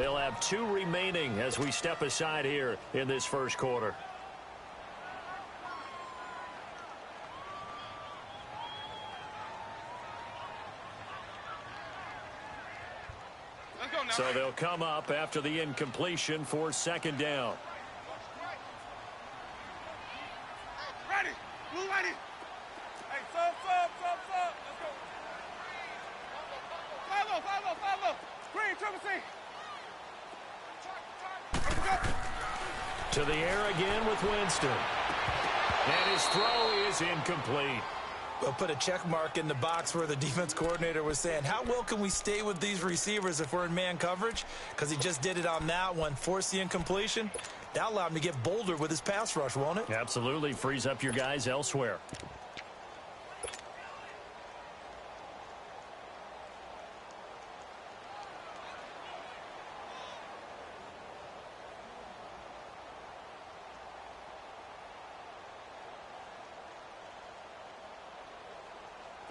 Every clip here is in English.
They'll have 2 remaining as we step aside here in this first quarter. So they'll come up after the incompletion for second down. Ready. Blue ready. Hey, sub. Let's go. Follow. Green, triple C. To the air again with Winston. And his throw is incomplete. We'll put a check mark in the box where the defense coordinator was saying, how well can we stay with these receivers if we're in man coverage? Because he just did it on that one, forced the incompletion. That'll allow him to get bolder with his pass rush, won't it? Absolutely. Frees up your guys elsewhere.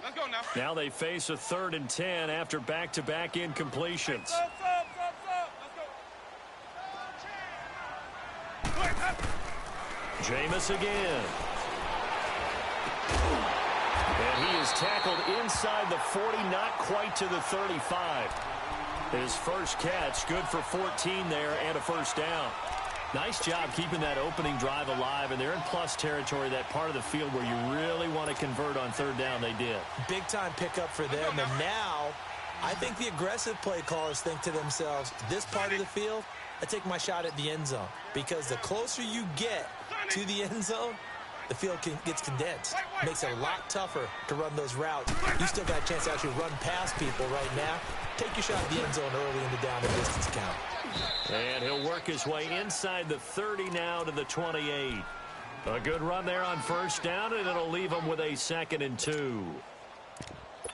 Let's go now. Now they face a 3rd and 10 after back-to-back incompletions. Sub. Let's go. Jameis again. And he is tackled inside the 40, not quite to the 35. His first catch, good for 14 there and a first down. Nice job keeping that opening drive alive, and they're in plus territory, that part of the field where you really want to convert on 3rd down. They did. Big-time pickup for them, and now I think the aggressive play callers think to themselves, this part of the field, I take my shot at the end zone, because the closer you get to the end zone, the field gets condensed. Makes it a lot tougher to run those routes. You still got a chance to actually run past people right now. Take your shot at the end zone early in the down and distance count. And he'll work his way inside the 30 now to the 28. A good run there on first down, and it'll leave him with a 2nd and 2.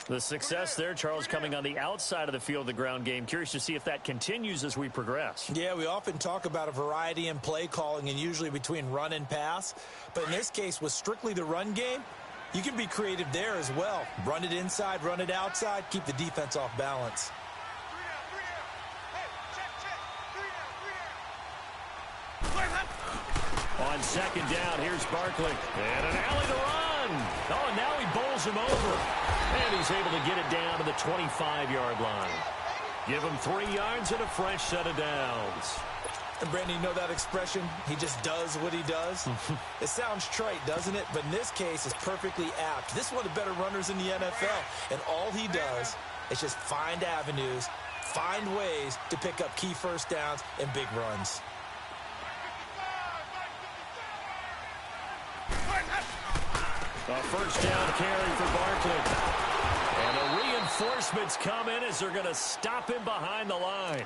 The success there, Charles, coming on the outside of the field of the ground game. Curious to see if that continues as we progress. Yeah, we often talk about a variety in play calling and usually between run and pass. But in this case, with strictly the run game, you can be creative there as well. Run it inside, run it outside, keep the defense off balance. On second down, here's Barkley. And an alley to run. Oh, now he bowls him over. And he's able to get it down to the 25-yard line. Give him 3 yards and a fresh set of downs. And, Brandon, you know that expression? He just does what he does? It sounds trite, doesn't it? But in this case, it's perfectly apt. This is one of the better runners in the NFL. And all he does is just find avenues, find ways to pick up key first downs and big runs. A first down carry for Barkley. And the reinforcements come in as they're going to stop him behind the line.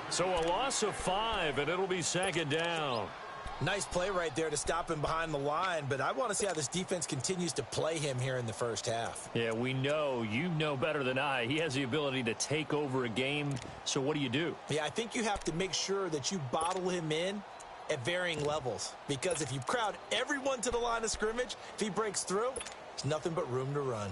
So a loss of 5, and it'll be 2nd down. Nice play right there to stop him behind the line, but I want to see how this defense continues to play him here in the first half. Yeah, we know. You know better than I. He has the ability to take over a game, so what do? Yeah, I think you have to make sure that you bottle him in at varying levels, because if you crowd everyone to the line of scrimmage, if he breaks through, there's nothing but room to run.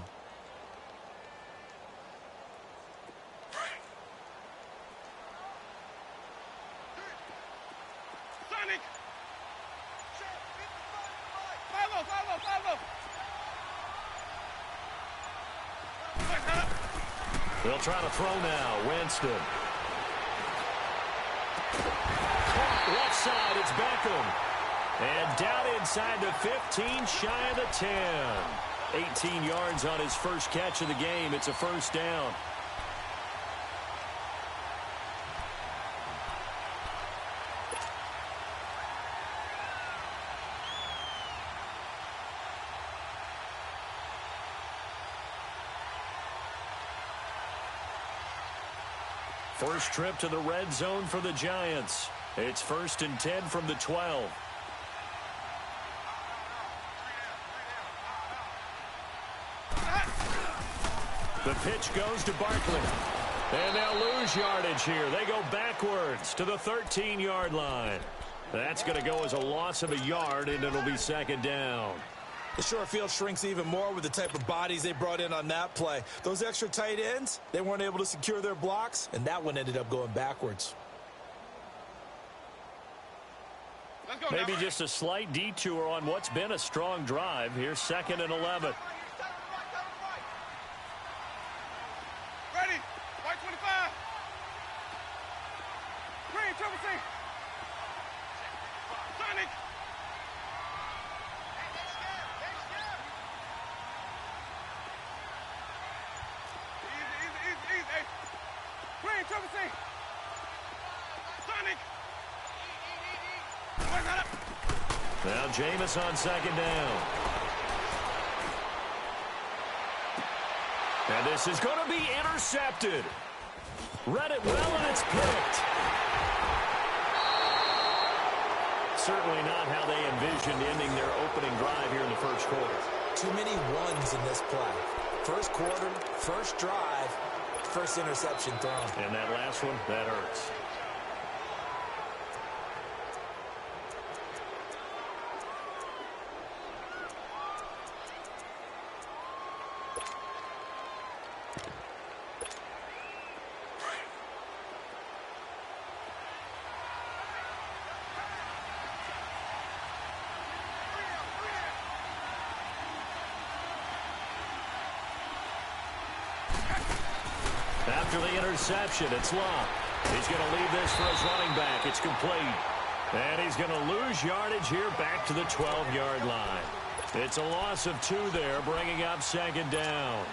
They'll try to throw now. Winston. Left side, it's Beckham. And down inside the 15, shy of the 10. 18 yards on his first catch of the game. It's a first down. First trip to the red zone for the Giants. It's 1st and 10 from the 12. The pitch goes to Barkley. And they'll lose yardage here. They go backwards to the 13-yard line. That's going to go as a loss of a yard, and it'll be 2nd down. The short field shrinks even more with the type of bodies they brought in on that play. Those extra tight ends, they weren't able to secure their blocks, and that one ended up going backwards. Let's go Maybe now. just a slight detour on what's been a strong drive. Here's 2nd and 11. Ready. White 25. Green, triple C. Sonic. Easy. Hey. Green, triple C. Sonic. Now Jameis on 2nd down. And this is going to be intercepted. Read it well, and it's picked. Certainly not how they envisioned ending their opening drive here in the first quarter. Too many ones in this play. First quarter, first drive, first interception thrown. And that last one, that hurts. After the interception, it's Locke. He's going to leave this for his running back. It's complete. And he's going to lose yardage here back to the 12-yard line. It's a loss of 2 there, bringing up 2nd down.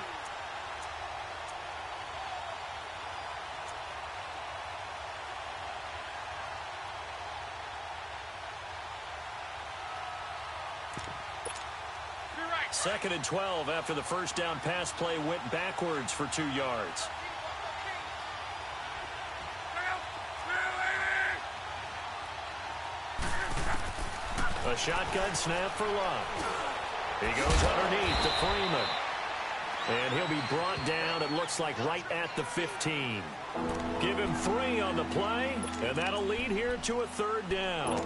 You're right. 2nd and 12 after the first down pass play went backwards for 2 yards. A shotgun snap for Locke. He goes underneath to Freeman. And he'll be brought down, it looks like, right at the 15. Give him 3 on the play, and that'll lead here to a 3rd down.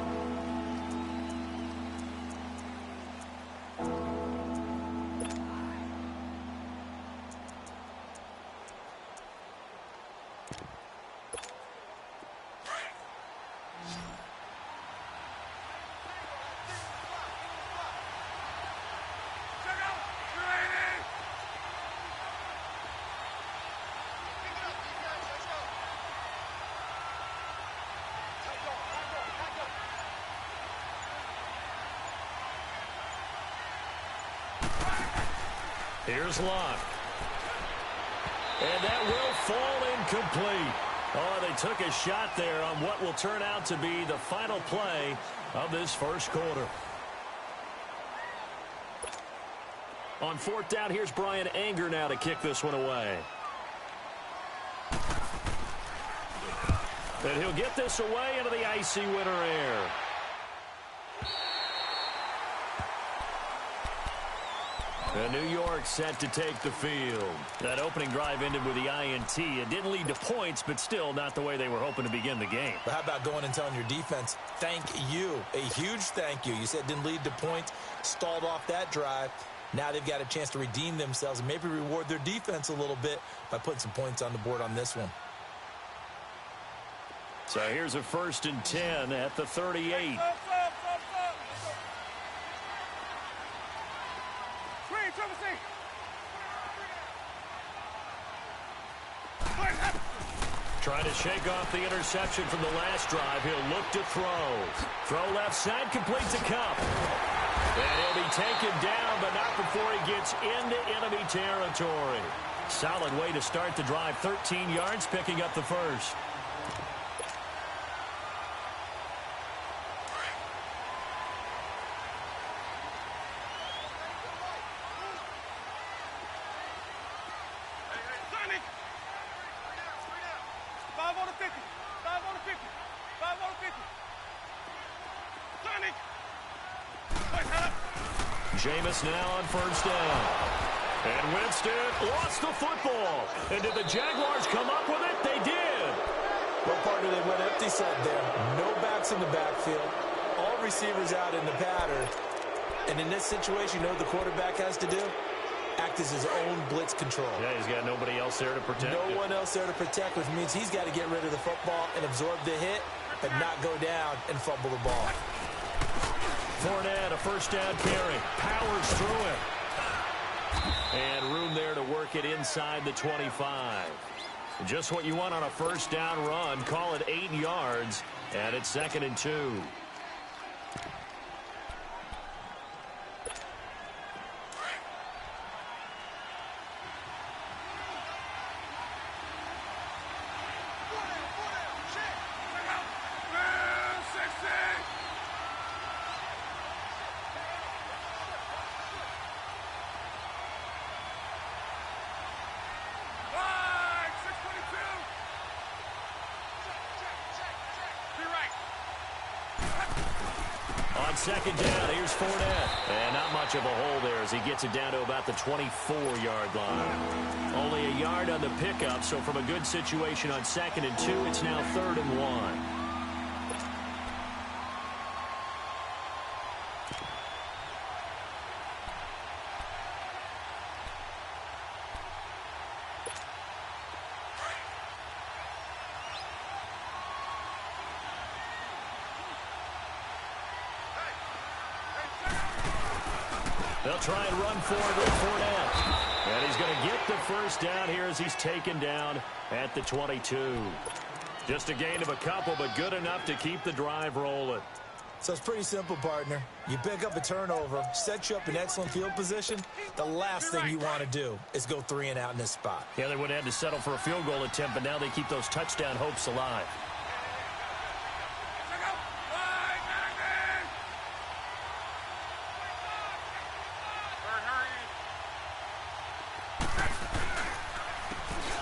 Here's Locke. And that will fall incomplete. Oh, they took a shot there on what will turn out to be the final play of this first quarter. On 4th down, here's Brian Anger now to kick this one away. And he'll get this away into the icy winter air. And New York set to take the field. That opening drive ended with the INT. It didn't lead to points, but still not the way they were hoping to begin the game. But how about going and telling your defense, thank you, a huge thank you. You said it didn't lead to points, stalled off that drive. Now they've got a chance to redeem themselves and maybe reward their defense a little bit by putting some points on the board on this one. So here's a 1st and 10 at the 38. Trying to shake off the interception from the last drive. He'll look to throw. Throw left side, completes a cup. And he'll be taken down, but not before he gets into enemy territory. Solid way to start the drive. 13 yards, picking up the first. Jameis now on 1st down. And Winston lost the football. And did the Jaguars come up with it? They did. Well, partner, they went empty set there. No backs in the backfield. All receivers out in the pattern. And in this situation, you know what the quarterback has to do? Act as his own blitz control. Yeah, he's got nobody else there to protect. No one else there to protect, which means he's got to get rid of the football and absorb the hit, but not go down and fumble the ball. Fournette, a first down carry. Powers through it. And room there to work it inside the 25. Just what you want on a first down run. Call it 8 yards. And it's 2nd and 2. Second down, here's Fournette. And not much of a hole there as he gets it down to about the 24-yard line. Only a yard on the pickup, so from a good situation on 2nd and 2, it's now 3rd and 1. They'll try and run forward with Fournette. And he's going to get the first down here as he's taken down at the 22. Just a gain of a couple, but good enough to keep the drive rolling. So it's pretty simple, partner. You pick up a turnover, set you up in excellent field position. The last thing you want to do is go 3 and out in this spot. Yeah, they would have had to settle for a field goal attempt, but now they keep those touchdown hopes alive.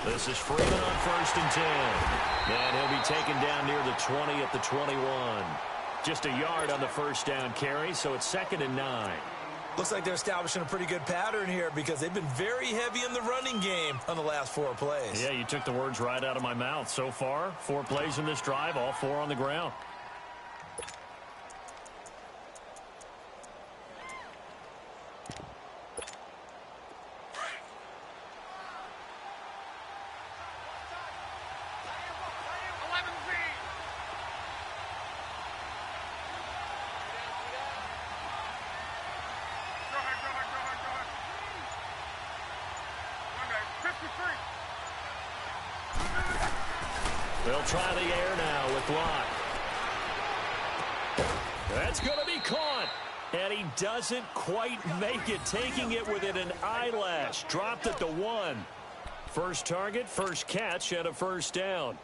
This is Freeman on 1st and 10. And he'll be taken down near the 20 at the 21. Just a yard on the first down carry, so it's 2nd and 9. Looks like they're establishing a pretty good pattern here because they've been very heavy in the running game on the last 4 plays. Yeah, you took the words right out of my mouth. So far, 4 plays in this drive, all 4 on the ground. They'll try the air now with Locke. That's going to be caught. And he doesn't quite make it, taking it within an eyelash. Dropped at the 1. First target, first catch, and a first down.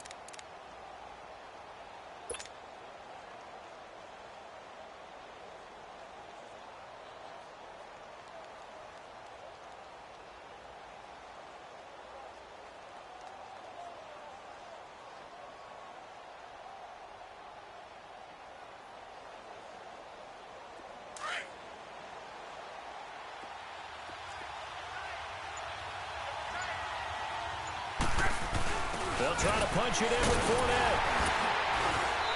They'll try to punch it in with Fournette.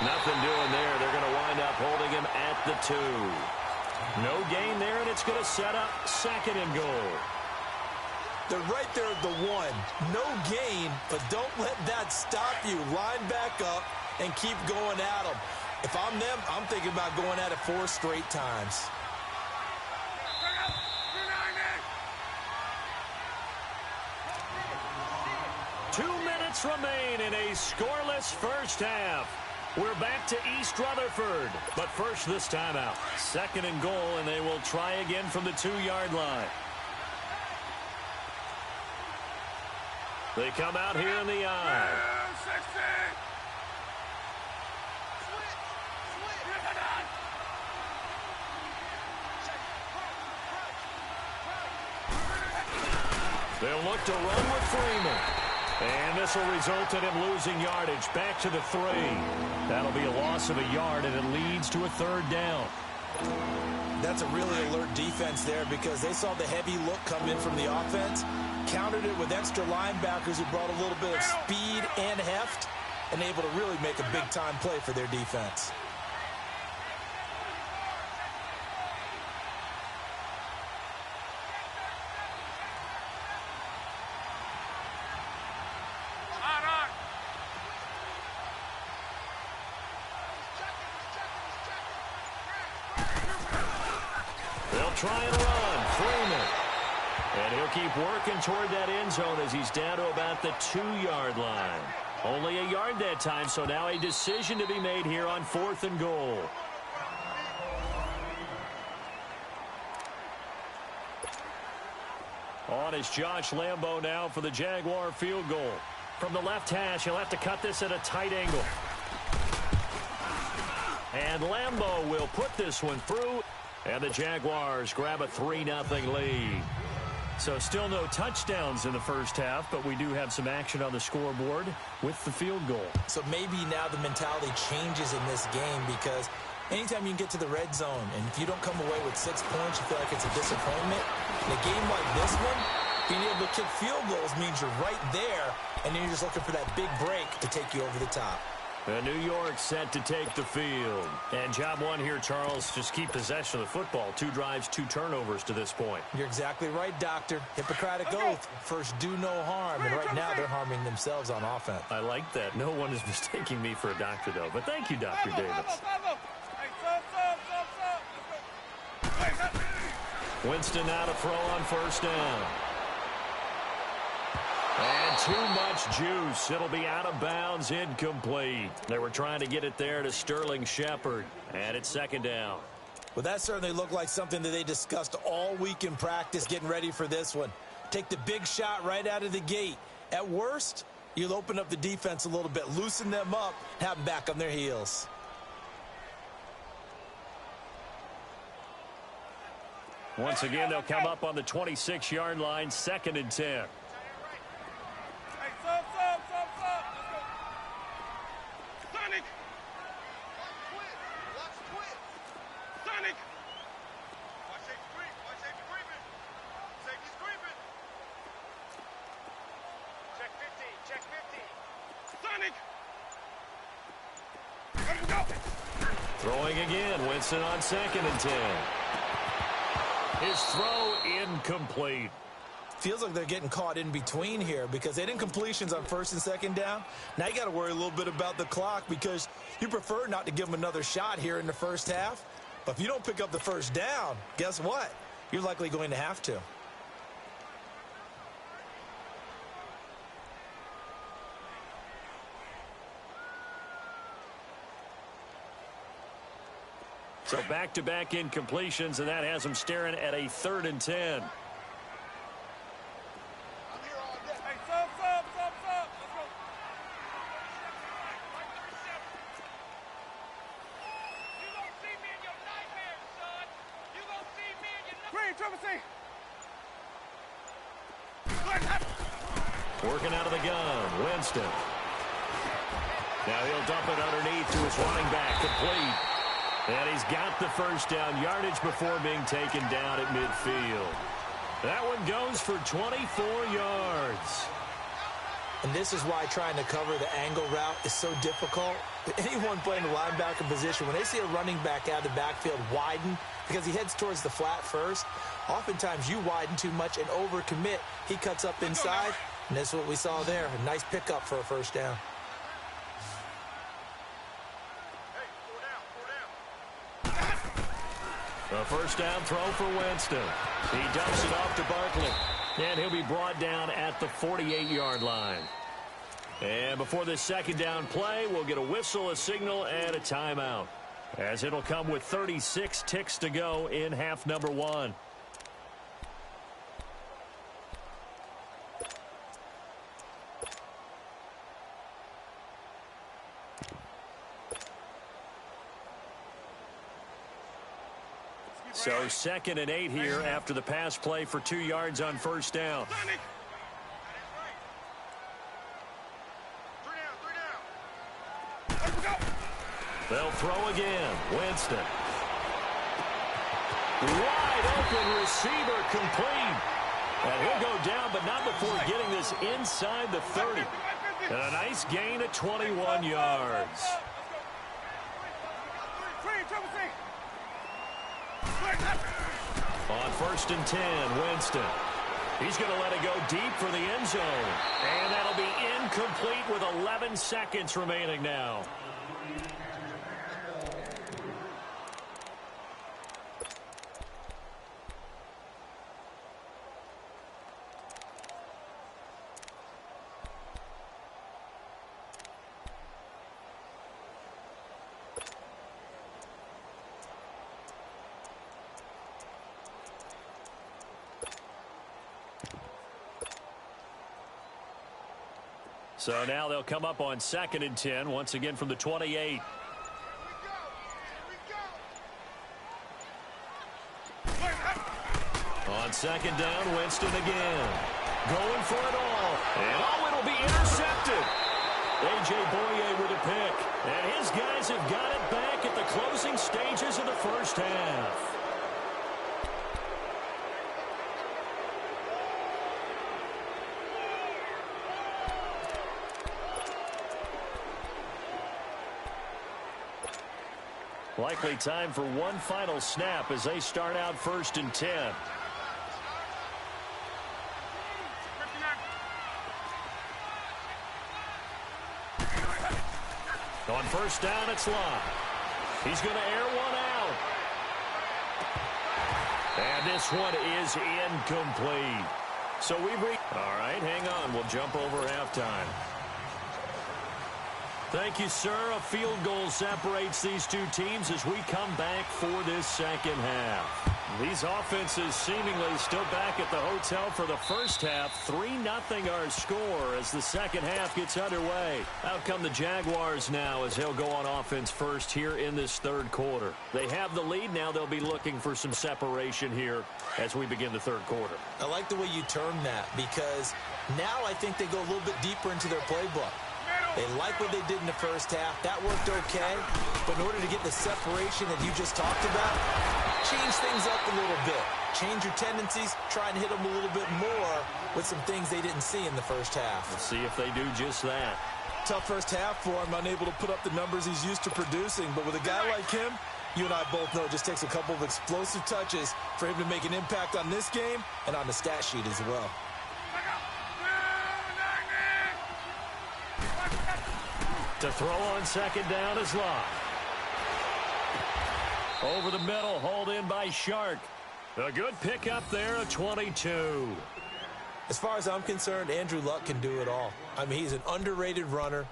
Nothing doing there. They're going to wind up holding him at the 2. No gain there, and it's going to set up 2nd and goal. They're right there at the 1. No gain, but don't let that stop you. Line back up and keep going at them. If I'm them, I'm thinking about going at it 4 straight times. Remain in a scoreless first half. We're back to East Rutherford, but first this time out. 2nd and goal, and they will try again from the 2-yard line. They come out here in the eye. They'll look to run with Freeman. And this will result in him losing yardage back to the 3. That'll be a loss of a yard, and it leads to a 3rd down. That's a really alert defense there because they saw the heavy look come in from the offense, countered it with extra linebackers who brought a little bit of speed and heft, and able to really make a big-time play for their defense. try and run. Freeman. And he'll keep working toward that end zone as he's down to about the 2-yard line. Only a yard that time, so now a decision to be made here on 4th and goal. On is Josh Lambo now for the Jaguar field goal. From the left hash, he'll have to cut this at a tight angle. And Lambo will put this one through. And the Jaguars grab a 3-0 lead. So still no touchdowns in the first half, but we do have some action on the scoreboard with the field goal. So maybe now the mentality changes in this game because anytime you can get to the red zone, and if you don't come away with 6 points, you feel like it's a disappointment. In a game like this one, being able to kick field goals means you're right there, and then you're just looking for that big break to take you over the top. And New York set to take the field. And job one here, Charles, just keep possession of the football. 2 drives, 2 turnovers to this point. You're exactly right, Doctor. Hippocratic oath. First, do no harm. And right now, they're harming themselves on offense. I like that. No one is mistaking me for a doctor, though. But thank you, Dr. Davis. Winston now to throw on first down. And too much juice. It'll be out of bounds, incomplete. They were trying to get it there to Sterling Shepard. And it's 2nd down. Well, that certainly looked like something that they discussed all week in practice getting ready for this one. Take the big shot right out of the gate. At worst, you'll open up the defense a little bit, loosen them up, have them back on their heels. Once again, they'll come up on the 26-yard line, 2nd and 10. Throwing again, Winston on 2nd and 10. His throw incomplete. Feels like they're getting caught in between here because they didn't completions on 1st and 2nd down. Now you got to worry a little bit about the clock because you prefer not to give them another shot here in the first half. But if you don't pick up the first down, guess what? You're likely going to have to. So back-to-back incompletions, and that has them staring at a 3rd and 10. Working out of the gun, Winston. Now he'll dump it underneath to his running back, complete. And he's got the first down yardage before being taken down at midfield. That one goes for 24 yards. And this is why trying to cover the angle route is so difficult. Anyone playing the linebacker position, when they see a running back out of the backfield widen, because he heads towards the flat first, oftentimes you widen too much and overcommit. He cuts up inside, and that's what we saw there. A nice pickup for a first down. A first down throw for Winston. He dumps it off to Barkley. And he'll be brought down at the 48-yard line. And before this 2nd down play, we'll get a whistle, a signal, and a timeout. As it'll come with 36 ticks to go in half number 1. So 2nd and 8 here after the pass play for 2 yards on first down. They'll throw again. Winston. Wide open receiver, complete. And he'll go down, but not before getting this inside the 30. And a nice gain of 21 yards. On 1st and 10, Winston. He's going to let it go deep for the end zone. And that'll be incomplete with 11 seconds remaining now. So now they'll come up on 2nd and 10, once again from the 28. On 2nd down, Winston again. Going for it all. And it'll be intercepted. A.J. Boye with a pick. And his guys have got it back at the closing stages of the first half. Likely time for one final snap as they start out 1st and 10. On 1st down, it's Locke. He's going to air one out. And this one is incomplete. So we all right, hang on. We'll jump over halftime. Thank you, sir. A field goal separates these two teams as we come back for this second half. These offenses seemingly still back at the hotel for the first half. 3-0 our score as the second half gets underway. Out come the Jaguars now as they'll go on offense first here in this third quarter. They have the lead. Now they'll be looking for some separation here as we begin the third quarter. I like the way you term that because now I think they go a little bit deeper into their playbook. They like what they did in the first half. That worked okay. But in order to get the separation that you just talked about, change things up a little bit. Change your tendencies. Try and hit them a little bit more with some things they didn't see in the first half. Let's see if they do just that. Tough first half for him. Unable to put up the numbers he's used to producing. But with a guy like him, you and I both know it just takes a couple of explosive touches for him to make an impact on this game and on the stat sheet as well. To throw on 2nd down is Locke. Over the middle, hauled in by Shark. A good pickup there, a 22. As far as I'm concerned, Andrew Luck can do it all. I mean, he's an underrated runner,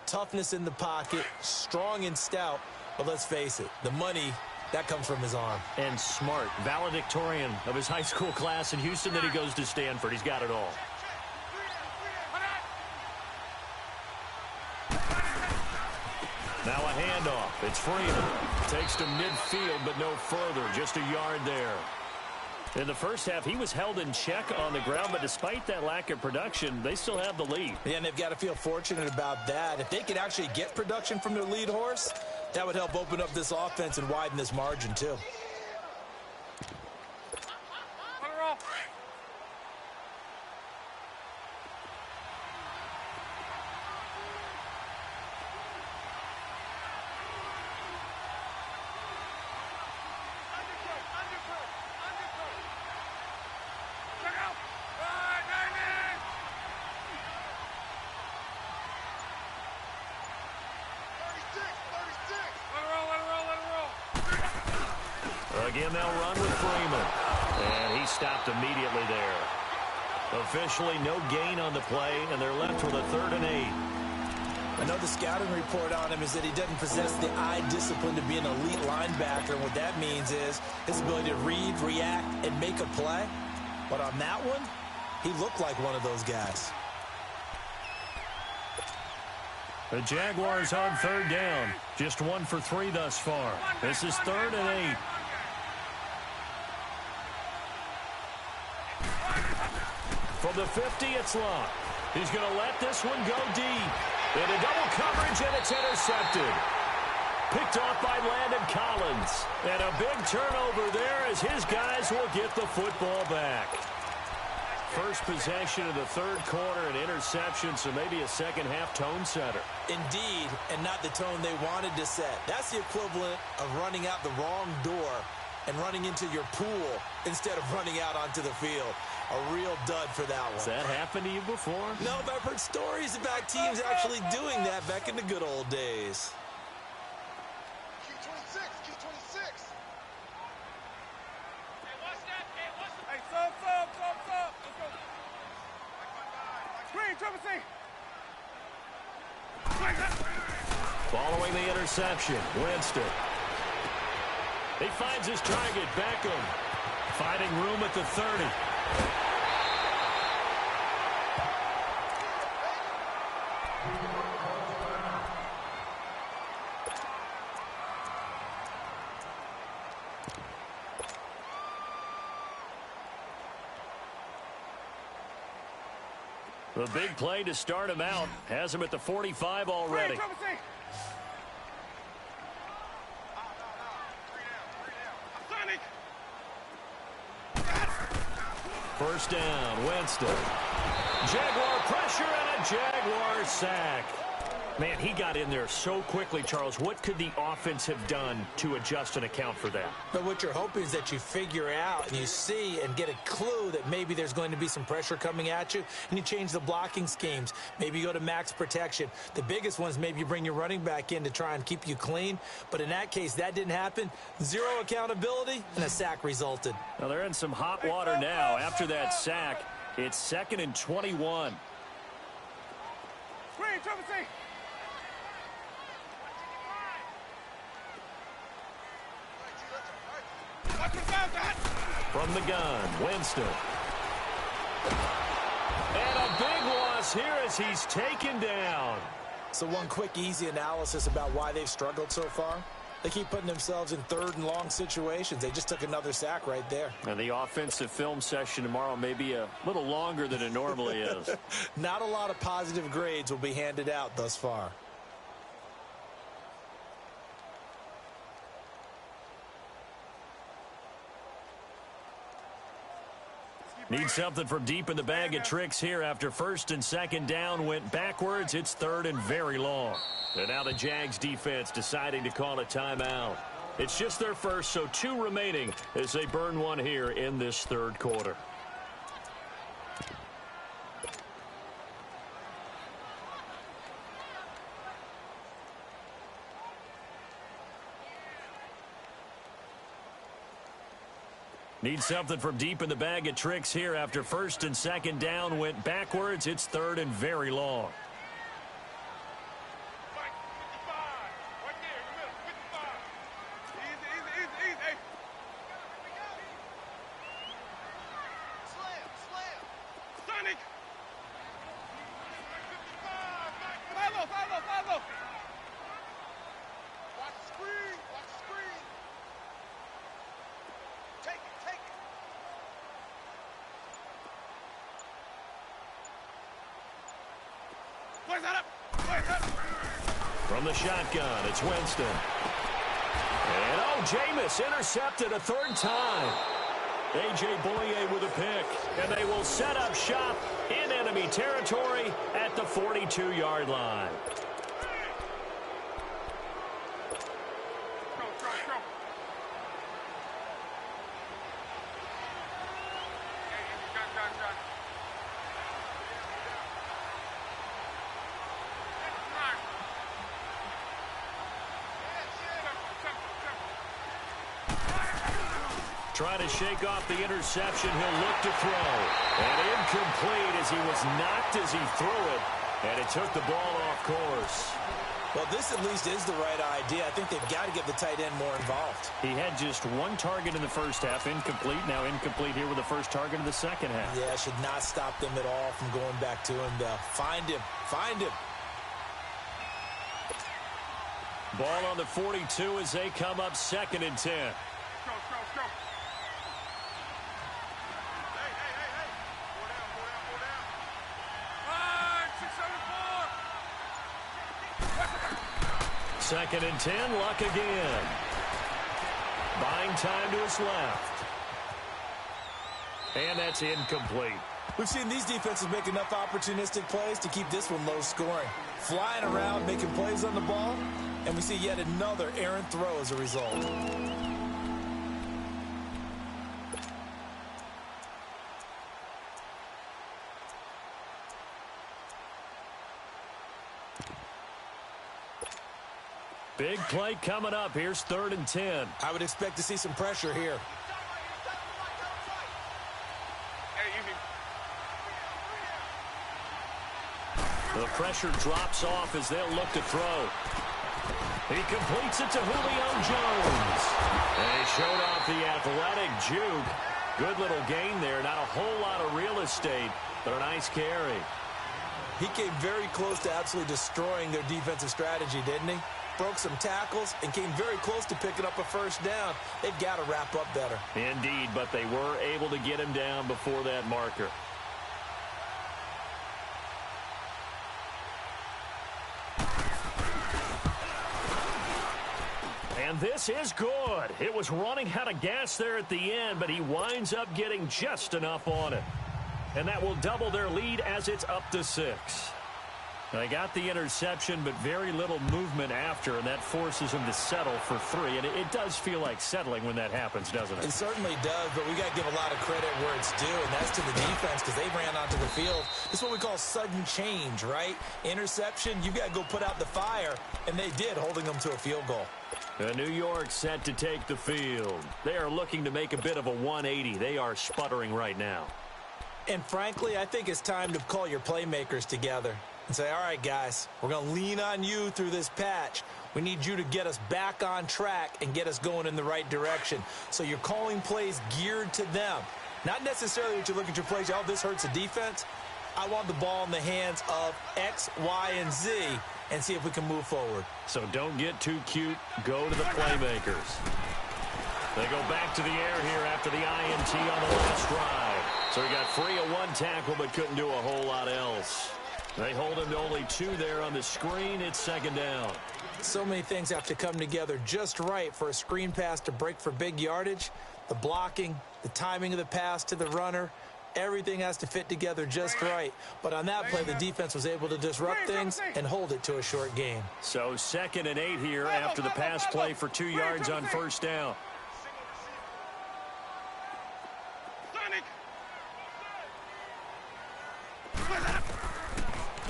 toughness in the pocket, strong and stout. But let's face it, the money, that comes from his arm. And smart, valedictorian of his high school class in Houston, then he goes to Stanford. He's got it all. Now a handoff. It's Freeman. Takes to midfield, but no further. Just a yard there. In the first half, he was held in check on the ground, but despite that lack of production, they still have the lead. Yeah, and they've got to feel fortunate about that. If they could actually get production from their lead horse, that would help open up this offense and widen this margin, too. Again, they'll run with Freeman. And he stopped immediately there. Officially no gain on the play, and they're left with a 3rd and 8. I know the scouting report on him is that he doesn't possess the eye discipline to be an elite linebacker. And what that means is his ability to read, react, and make a play. But on that one, he looked like one of those guys. The Jaguars on 3rd down. Just 1 for 3 thus far. This is 3rd and 8. From the 50, it's Locke. He's going to let this one go deep. Into double coverage, and it's intercepted. Picked off by Landon Collins. And a big turnover there as his guys will get the football back. First possession of the third quarter, an interception, so maybe a second half tone setter. Indeed, and not the tone they wanted to set. That's the equivalent of running out the wrong door and running into your pool instead of running out onto the field. A real dud for that one. Has that happened to you before? No, but I've heard stories about teams actually doing that back in the good old days. Key 26, key 26. Hey, watch that. Hey, sub. Let's go. Green, triple C. Following the interception, Winston. He finds his target, Beckham. Finding room at the 30. The big play to start him out has him at the 45 already. First down, Winston. Jaguar pressure and a Jaguar sack. Man, he got in there so quickly, Charles. What could the offense have done to adjust and account for that? But what you're hoping is that you figure out and you see and get a clue that maybe there's going to be some pressure coming at you, and you change the blocking schemes. Maybe you go to max protection. The biggest one is maybe you bring your running back in to try and keep you clean. But in that case, that didn't happen. Zero accountability, and a sack resulted. Now they're in some hot water now. After that sack, it's 2nd and 21. From the gun, Winston. And a big loss here as he's taken down. So one quick, easy analysis about why they've struggled so far. They keep putting themselves in 3rd and long situations. They just took another sack right there. And the offensive film session tomorrow may be a little longer than it normally is. Not a lot of positive grades will be handed out thus far. Need something from deep in the bag of tricks here after 1st and 2nd down went backwards. It's 3rd and very long. And now the Jags defense deciding to call a timeout. It's just their first, so 2 remaining as they burn one here in this 3rd quarter. Need something from deep in the bag of tricks here after 1st and 2nd down went backwards. It's 3rd and very long. From the shotgun, it's Winston. And Jameis intercepted a 3rd time. A.J. Bouye with a pick. And they will set up shop in enemy territory at the 42-yard line. Trying to shake off the interception. He'll look to throw. And incomplete as he was knocked as he threw it. And it took the ball off course. Well, this at least is the right idea. I think they've got to get the tight end more involved. He had just 1 target in the first half. Incomplete. Now incomplete here with the first target in the second half. Yeah, should not stop them at all from going back to him. Find him. Find him. Ball on the 42 as they come up 2nd and 10. Second and 10, Luck again. Buying time to his left. And that's incomplete. We've seen these defenses make enough opportunistic plays to keep this one low scoring. Flying around, making plays on the ball, and we see yet another errant throw as a result. Big play coming up. Here's 3rd and 10. I would expect to see some pressure here. The pressure drops off as they'll look to throw. He completes it to Julio Jones. And he showed off the athletic juke. Good little gain there. Not a whole lot of real estate, but a nice carry. He came very close to absolutely destroying their defensive strategy, didn't he? Broke some tackles and came very close to picking up a first down. They've got to wrap up better. Indeed, but they were able to get him down before that marker. And this is good. It was running out of gas there at the end, but he winds up getting just enough on it. And that will double their lead as it's up to 6. They got the interception, but very little movement after, and that forces them to settle for 3. And it does feel like settling when that happens, doesn't it? It certainly does, but we got to give a lot of credit where it's due, and that's to the defense because they ran onto the field. This is what we call sudden change, right? Interception, you got to go put out the fire, and they did, holding them to a field goal. New York set to take the field. They are looking to make a bit of a 180. They are sputtering right now. And frankly, I think it's time to call your playmakers together and say, all right, guys, we're going to lean on you through this patch. We need you to get us back on track and get us going in the right direction. So you're calling plays geared to them. Not necessarily that you look at your plays, oh, this hurts the defense. I want the ball in the hands of X, Y, and Z and see if we can move forward. So don't get too cute. Go to the playmakers. They go back to the air here after the INT on the last drive. So he got free of 1 tackle but couldn't do a whole lot else. They hold him to only 2 there on the screen. It's 2nd down. So many things have to come together just right for a screen pass to break for big yardage. The blocking, the timing of the pass to the runner, everything has to fit together just right. But on that play, the defense was able to disrupt things and hold it to a short gain. So 2nd and 8 here after the pass play for 2 yards on 1st down.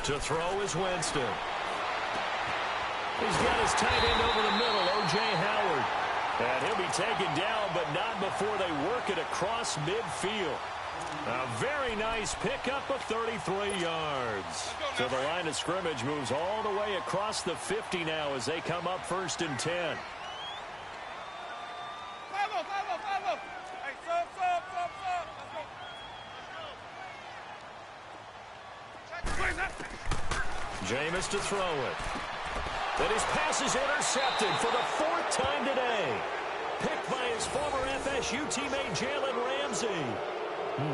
To throw is Winston. He's got his tight end over the middle, O.J. Howard. And he'll be taken down, but not before they work it across midfield. A very nice pickup of 33 yards. So the line of scrimmage moves all the way across the 50 now as they come up 1st and 10. Hey, sub. Let's go. Jameis to throw it. But his pass is intercepted for the 4th time today. Picked by his former FSU teammate Jalen Ramsey.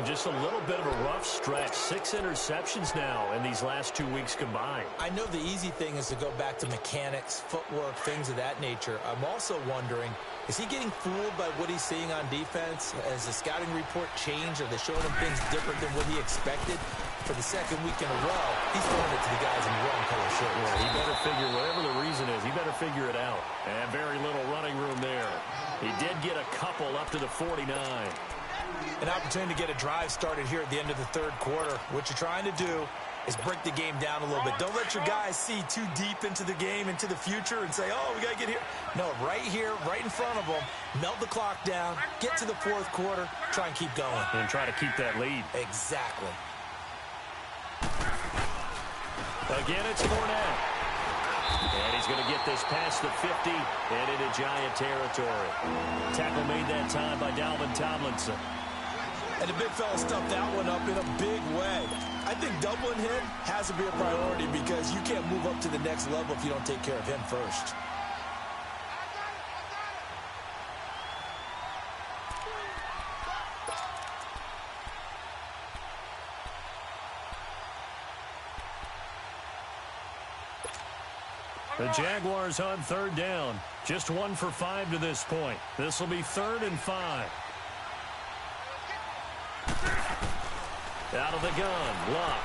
Just a little bit of a rough stretch. 6 interceptions now in these last 2 weeks combined. I know the easy thing is to go back to mechanics, footwork, things of that nature. I'm also wondering, is he getting fooled by what he's seeing on defense? Has the scouting report changed? Are they showing him things different than what he expected? For the 2nd week in a row, he's throwing it to the guys in the wrong color shirt. Yeah, he better figure, whatever the reason is, he better figure it out. And very little running room there. He did get a couple up to the 49. An opportunity to get a drive started here at the end of the 3rd quarter. What you're trying to do is break the game down a little bit. Don't let your guys see too deep into the game, into the future, and say, oh, we got to get here. No, right here, right in front of them, melt the clock down, get to the 4th quarter, try and keep going. And try to keep that lead. Exactly. Again, it's Fournette. And he's going to get this past the 50 and into Giant territory. Tackle made that time by Dalvin Tomlinson. And the big fella stuffed that one up in a big way. I think doubling him has to be a priority because you can't move up to the next level if you don't take care of him first. The Jaguars on 3rd down. Just 1 for 5 to this point. This will be 3rd and 5. Out of the gun, Luck.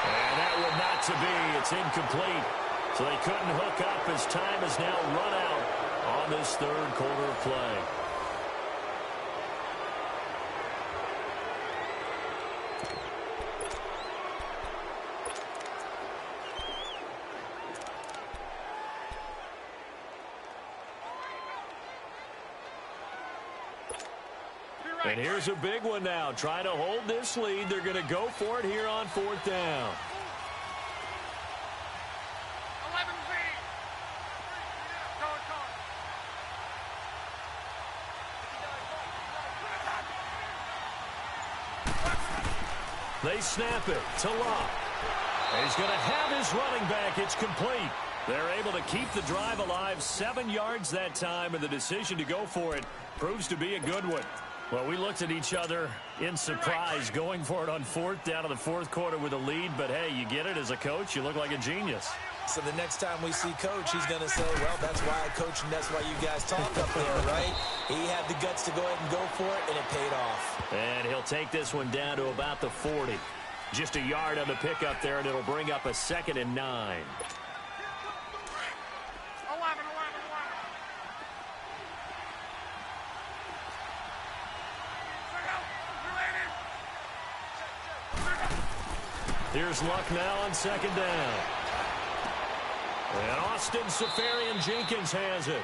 And that will not to be. It's incomplete. So they couldn't hook up as time has now run out on this 3rd quarter of play. And here's a big one now. Trying to hold this lead. They're going to go for it here on 4th down. 11 They snap it to Luck. And he's going to have his running back. It's complete. They're able to keep the drive alive. 7 yards that time, and the decision to go for it proves to be a good one. Well, we looked at each other in surprise going for it on 4th down to the 4th quarter with a lead. But, hey, you get it as a coach. You look like a genius. So the next time we see Coach, he's going to say, well, that's why I coach and that's why you guys talk up there, right? He had the guts to go ahead and go for it, and it paid off. And he'll take this one down to about the 40. Just a yard on the pickup there, and it'll bring up a 2nd and 9. Here's Luck now on 2nd down. And Austin Safarian-Jenkins has it.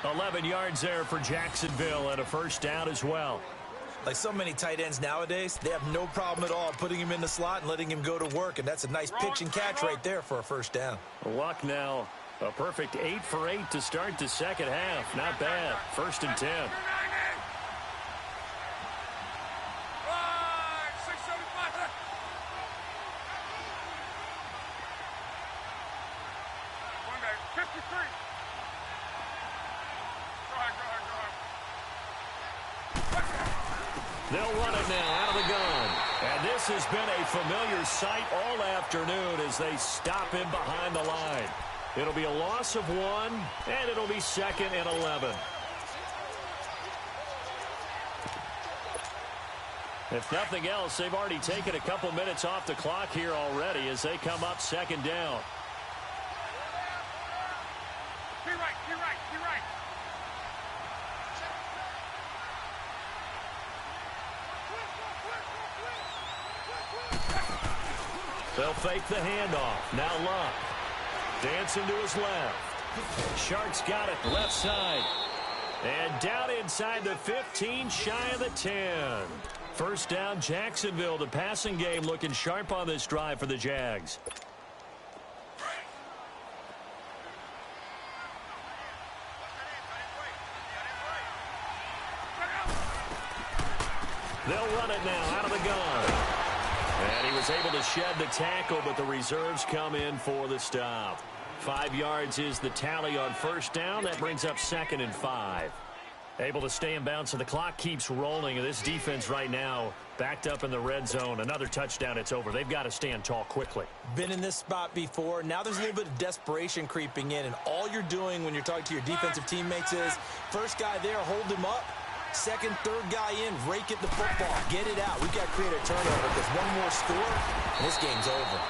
11 yards there for Jacksonville and a 1st down as well. Like so many tight ends nowadays, they have no problem at all putting him in the slot and letting him go to work, and that's a nice pitch and catch right there for a 1st down. Luck now, a perfect 8 for 8 to start the 2nd half. Not bad. 1st and 10. They'll run it now out of the gun. And this has been a familiar sight all afternoon as they stop him behind the line. It'll be a loss of 1, and it'll be 2nd and 11. If nothing else, they've already taken a couple minutes off the clock here already as they come up 2nd down. Be right. They'll fake the handoff. Now Luck. Dancing to his left. Shark's got it left side. And down inside the 15, shy of the 10. 1st down, Jacksonville. The passing game looking sharp on this drive for the Jags. They'll run it now out of the gun. And he was able to shed the tackle, but the reserves come in for the stop. 5 yards is the tally on 1st down. That brings up 2nd and 5. Able to stay in bounds, so the clock keeps rolling. And this defense right now backed up in the red zone. Another touchdown, it's over. They've got to stand tall quickly. Been in this spot before. Now there's a little bit of desperation creeping in. And all you're doing when you're talking to your defensive teammates is, first guy there, hold him up. 2nd, 3rd guy in, rake at the football. Get it out. We've got to create a turnover because one more score, and this game's over.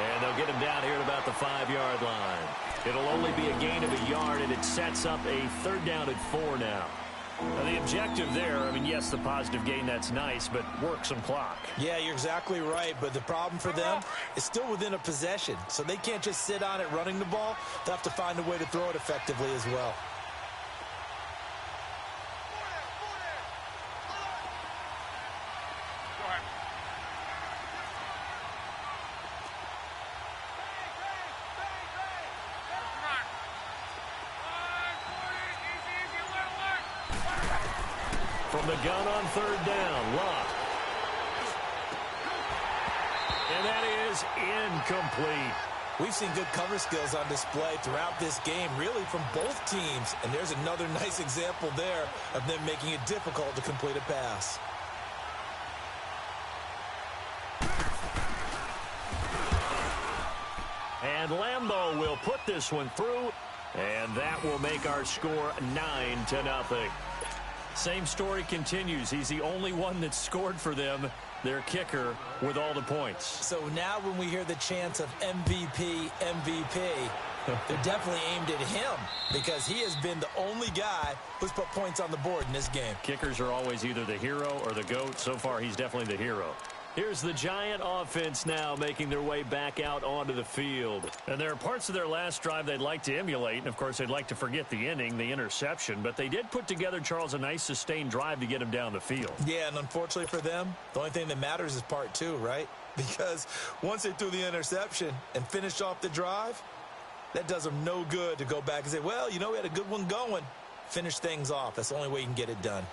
And they'll get him down here at about the 5-yard line. It'll only be a gain of a yard, and it sets up a 3rd down at 4 now. Now, the objective there, I mean, yes, the positive gain, that's nice, but work some clock. Yeah, you're exactly right, but the problem for them is still within a possession, so they can't just sit on it running the ball. They'll have to find a way to throw it effectively as well. From the gun on 3rd down, Luck. And that is incomplete. We've seen good cover skills on display throughout this game, really from both teams. And there's another nice example there of them making it difficult to complete a pass. And Lambeau will put this one through. And that will make our score 9-0. Same story continues. He's the only one that scored for them, their kicker, with all the points. So now when we hear the chants of MVP, they're definitely aimed at him because he has been the only guy who's put points on the board in this game. Kickers are always either the hero or the GOAT. So far, he's definitely the hero. Here's the Giant offense now making their way back out onto the field. And there are parts of their last drive they'd like to emulate. And, of course, they'd like to forget the inning, the interception. But they did put together, Charles, a nice sustained drive to get him down the field. Yeah, and unfortunately for them, the only thing that matters is part 2, right? Because once they threw the interception and finished off the drive, that does them no good to go back and say, well, you know, we had a good one going. Finish things off. That's the only way you can get it done.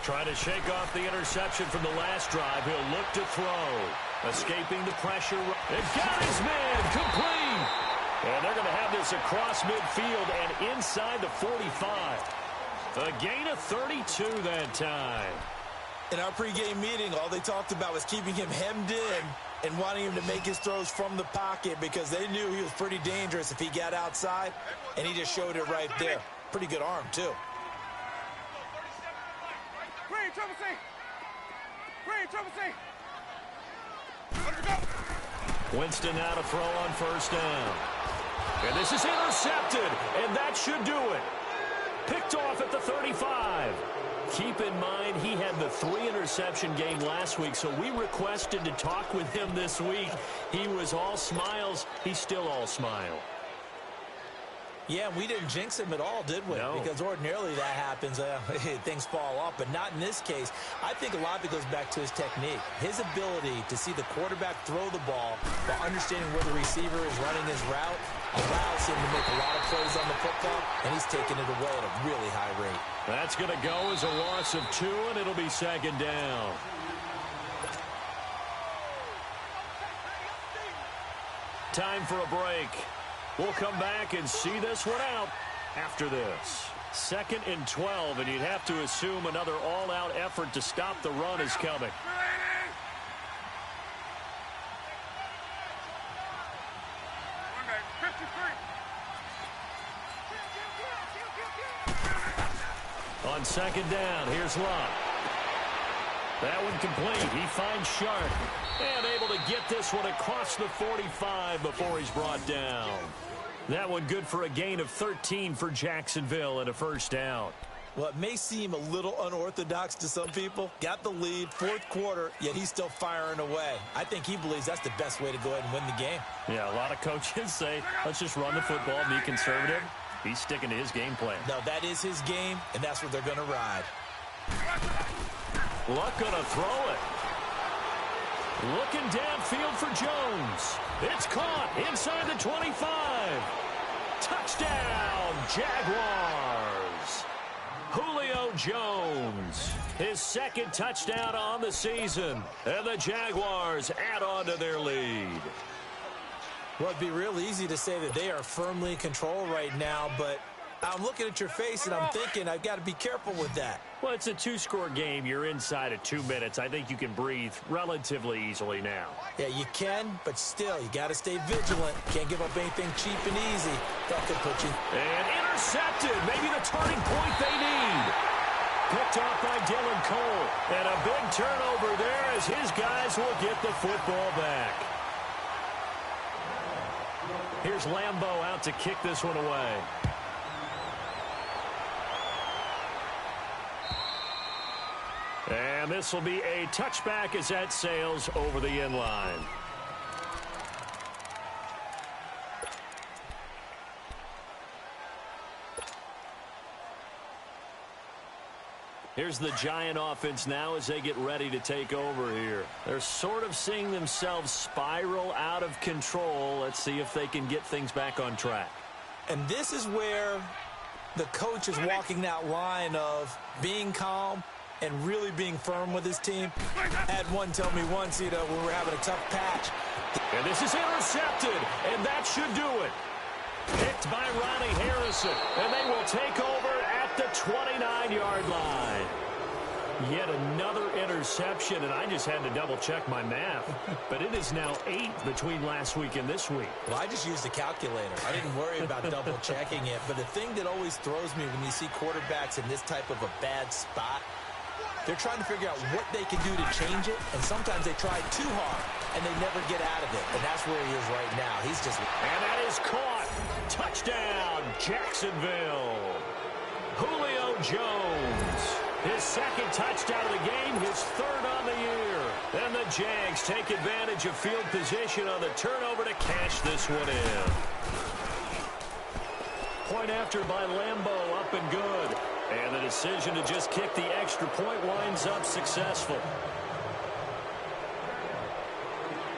Trying to shake off the interception from the last drive. He'll look to throw. Escaping the pressure. It got his man complete. And they're going to have this across midfield and inside the 45. A gain of 32 that time. In our pregame meeting, all they talked about was keeping him hemmed in and wanting him to make his throws from the pocket because they knew he was pretty dangerous if he got outside, and he just showed it right there. Pretty good arm, too. Green, triple C. Green, triple C. Let's go. Winston now to throw on first down. And this is intercepted, and that should do it. Picked off at the 35. Keep in mind, he had the 3-interception game last week, so we requested to talk with him this week. He was all smiles. He's still all smile. Yeah, we didn't jinx him at all, did we? No. Because ordinarily that happens. Things fall off, but not in this case. I think a lot of it goes back to his technique. His ability to see the quarterback throw the ball while understanding where the receiver is running his route allows him to make a lot of plays on the football, and he's taking it away at a really high rate. That's going to go as a loss of 2, and it'll be second down. Time for a break. We'll come back and see this one out after this. 2nd and 12, and you'd have to assume another all-out effort to stop the run is coming. On 2nd down, here's Love. That one complete. He finds Sharp and able to get this one across the 45 before he's brought down. That one good for a gain of 13 for Jacksonville and a first down. Well, it may seem a little unorthodox to some people. Got the lead, 4th quarter, yet he's still firing away. I think he believes that's the best way to go ahead and win the game. Yeah, a lot of coaches say, let's just run the football, be conservative. He's sticking to his game plan. No, that is his game, and that's what they're going to ride. Luck going to throw it. Looking downfield for Jones. It's caught inside the 25. Touchdown, Jaguars. Julio Jones, his 2nd touchdown on the season. And the Jaguars add on to their lead. Well, it'd be real easy to say that they are firmly in control right now, but I'm looking at your face and I'm thinking I've got to be careful with that. Well, it's a 2-score game. You're inside of 2 minutes. I think you can breathe relatively easily now. Yeah, you can, but still, you got to stay vigilant. Can't give up anything cheap and easy. That could put you. And intercepted. Maybe the turning point they need. Picked off by Dylan Cole. And a big turnover there as his guys will get the football back. Here's Lambeau out to kick this one away. And this will be a touchback as that sails over the end line. Here's the Giant offense now as they get ready to take over here. They're sort of seeing themselves spiral out of control. Let's see if they can get things back on track. And this is where the coach is walking that line of being calm and really being firm with his team. I had one tell me once, when we're having a tough patch. And this is intercepted, and that should do it. Picked by Ronnie Harrison, and they will take over at the 29-yard line. Yet another interception, and I just had to double-check my math. But it is now 8 between last week and this week. Well, I just used a calculator. I didn't worry about double-checking it. But the thing that always throws me when you see quarterbacks in this type of a bad spot, they're trying to figure out what they can do to change it, and sometimes they try too hard, and they never get out of it. And that's where he is right now. He's just... And that is caught. Touchdown, Jacksonville. Julio Jones. His 2nd touchdown of the game, his 3rd on the year. And the Jags take advantage of field position on the turnover to cash this one in. Point after by Lambeau, up and good. And the decision to just kick the extra point winds up successful.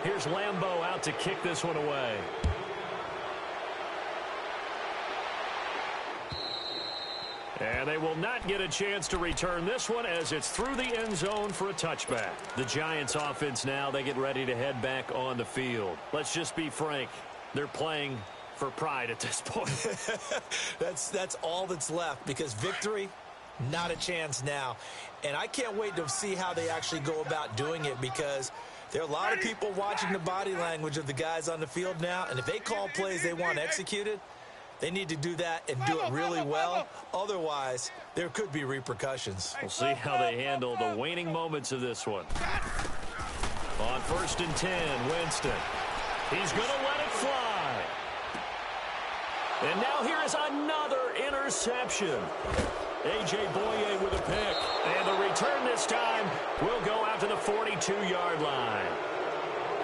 Here's Lambeau out to kick this one away. And they will not get a chance to return this one as it's through the end zone for a touchback. The Giants offense now, they get ready to head back on the field. Let's just be frank. They're playing for pride at this point. That's all that's left, because victory, not a chance now. And I can't wait to see how they actually go about doing it, because there are a lot of people watching the body language of the guys on the field now, and if they call plays they want executed, they need to do that and do it really well. Otherwise, there could be repercussions. We'll see how they handle the waning moments of this one. On 1st and 10, Winston. He's going to let it fly. And now here is another interception. A.J. Boye with a pick. And the return this time will go out to the 42-yard line.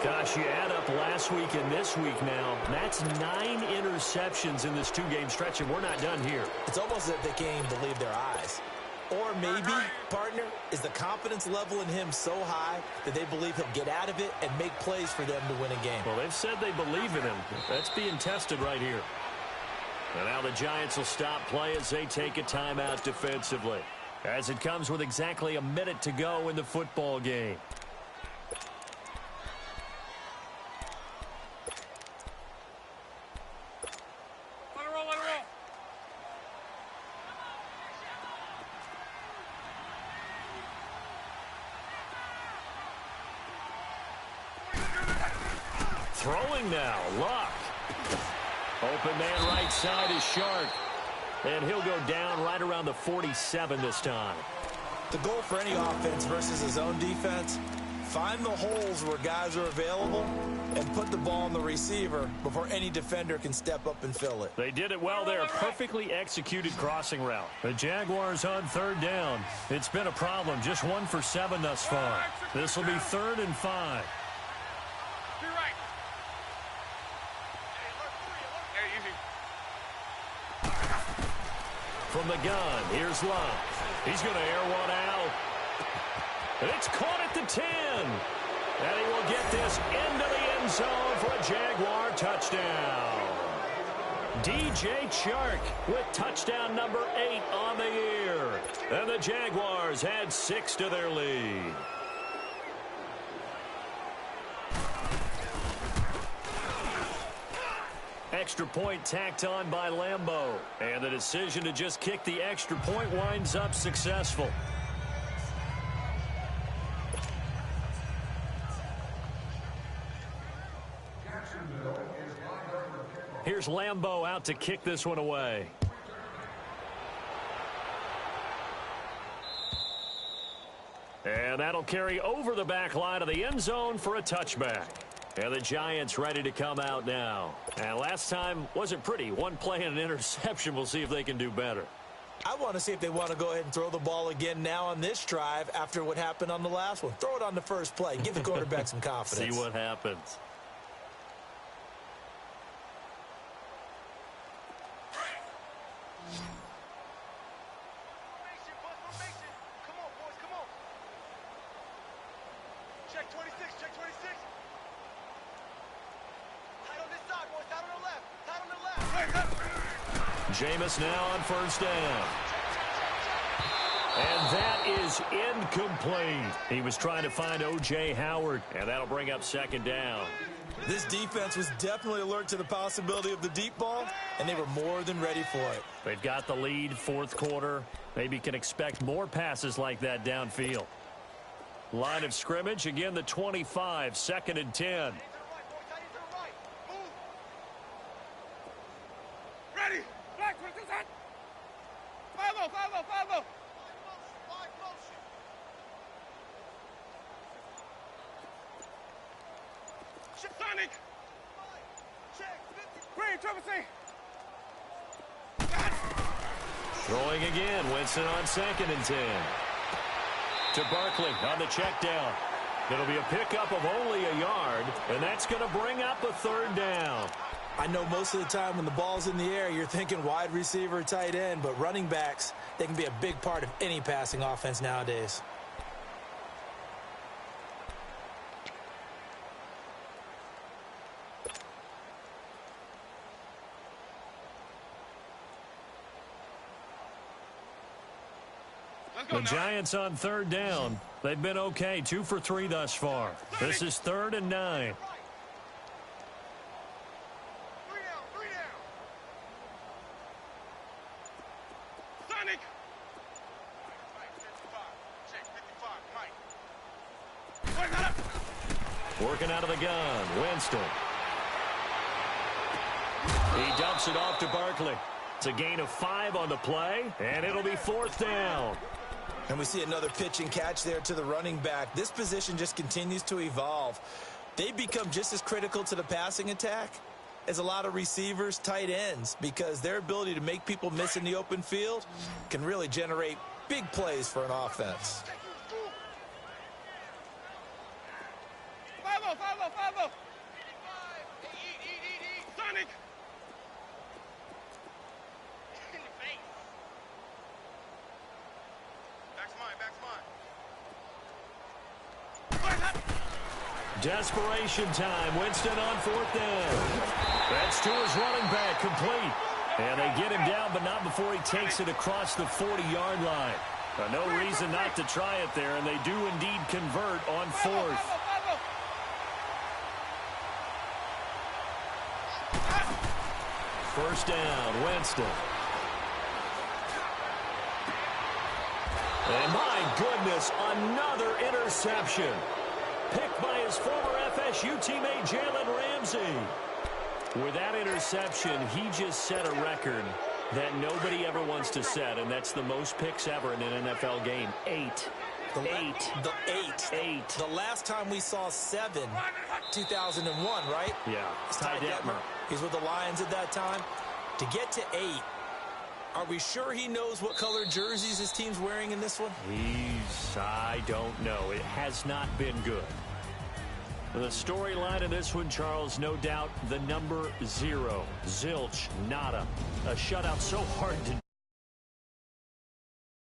Gosh, you add up last week and this week now, that's 9 interceptions in this 2-game stretch, and we're not done here. It's almost as if they can't even believe their eyes. Or maybe, partner, is the confidence level in him so high that they believe he'll get out of it and make plays for them to win a game. Well, they've said they believe in him. That's being tested right here. And now the Giants will stop play as they take a timeout defensively, as it comes with exactly a minute to go in the football game. Let it roll, let it roll. Throwing now, Luck. Open man right side is Shark. And he'll go down right around the 47 this time. The goal for any offense versus his own defense, find the holes where guys are available and put the ball on the receiver before any defender can step up and fill it. They did it well there. Perfectly executed crossing route. The Jaguars on 3rd down. It's been a problem. Just 1 for 7 thus far. This will be 3rd and 5. Be right. Hey, easy. From the gun, here's Luck. He's going to air one out. And it's caught at the 10. And he will get this into the end zone for a Jaguar touchdown. DJ Chark with touchdown number 8 on the year. And the Jaguars add 6 to their lead. Extra point tacked on by Lambeau. And the decision to just kick the extra point winds up successful. Here's Lambeau out to kick this one away. And that'll carry over the back line of the end zone for a touchback. And the Giants ready to come out now. And last time wasn't pretty. 1 play and an interception. We'll see if they can do better. I want to see if they want to go ahead and throw the ball again now on this drive after what happened on the last one. Throw it on the first play. Give the quarterback some confidence. See what happens. Come on, boys, come on. Check 26, check 26. Tight on this side, boys, tight on the left, tight on the left. Jameis now on 1st down. And that is incomplete. He was trying to find O.J. Howard, and that'll bring up 2nd down. This defense was definitely alert to the possibility of the deep ball, and they were more than ready for it. They've got the lead, 4th quarter. Maybe can expect more passes like that downfield. Line of scrimmage, again the 25, 2nd and 10. Ready. Black, 26 hot. Follow, follow, follow. Sonic. Green, Trevor C. Throwing again, Winston on 2nd and 10. To Barkley on the check down. It'll be a pickup of only a yard, and that's going to bring up a 3rd down. I know most of the time when the ball's in the air, you're thinking wide receiver, tight end, but running backs, they can be a big part of any passing offense nowadays. The Giants on 3rd down. They've been okay, 2 for 3 thus far. This is 3rd and 9. 3 down, 3 down. Working out of the gun, Winston. He dumps it off to Barkley. It's a gain of 5 on the play, and it'll be 4th down. And we see another pitch and catch there to the running back. This position just continues to evolve. They become just as critical to the passing attack as a lot of receivers, tight ends, because their ability to make people miss in the open field can really generate big plays for an offense. Follow. Sonic. In the face. Back's mine. Desperation time. Winston on 4th down. That's to his running back, complete. And they get him down, but not before he takes it across the 40-yard line. No reason not to try it there, and they do indeed convert on 4th. First down, Winston. And my goodness, another interception. Picked by his former FSU teammate, Jalen Ramsey. With that interception, he just set a record that nobody ever wants to set, and that's the most picks ever in an NFL game. 8. The last time we saw 7, 2001, right? Yeah. Ty Detmer. He's with the Lions at that time. To get to 8, are we sure he knows what color jerseys his team's wearing in this one? I don't know. It has not been good. The storyline of this one, Charles, no doubt the number 0. Zilch, nada. A shutout so hard to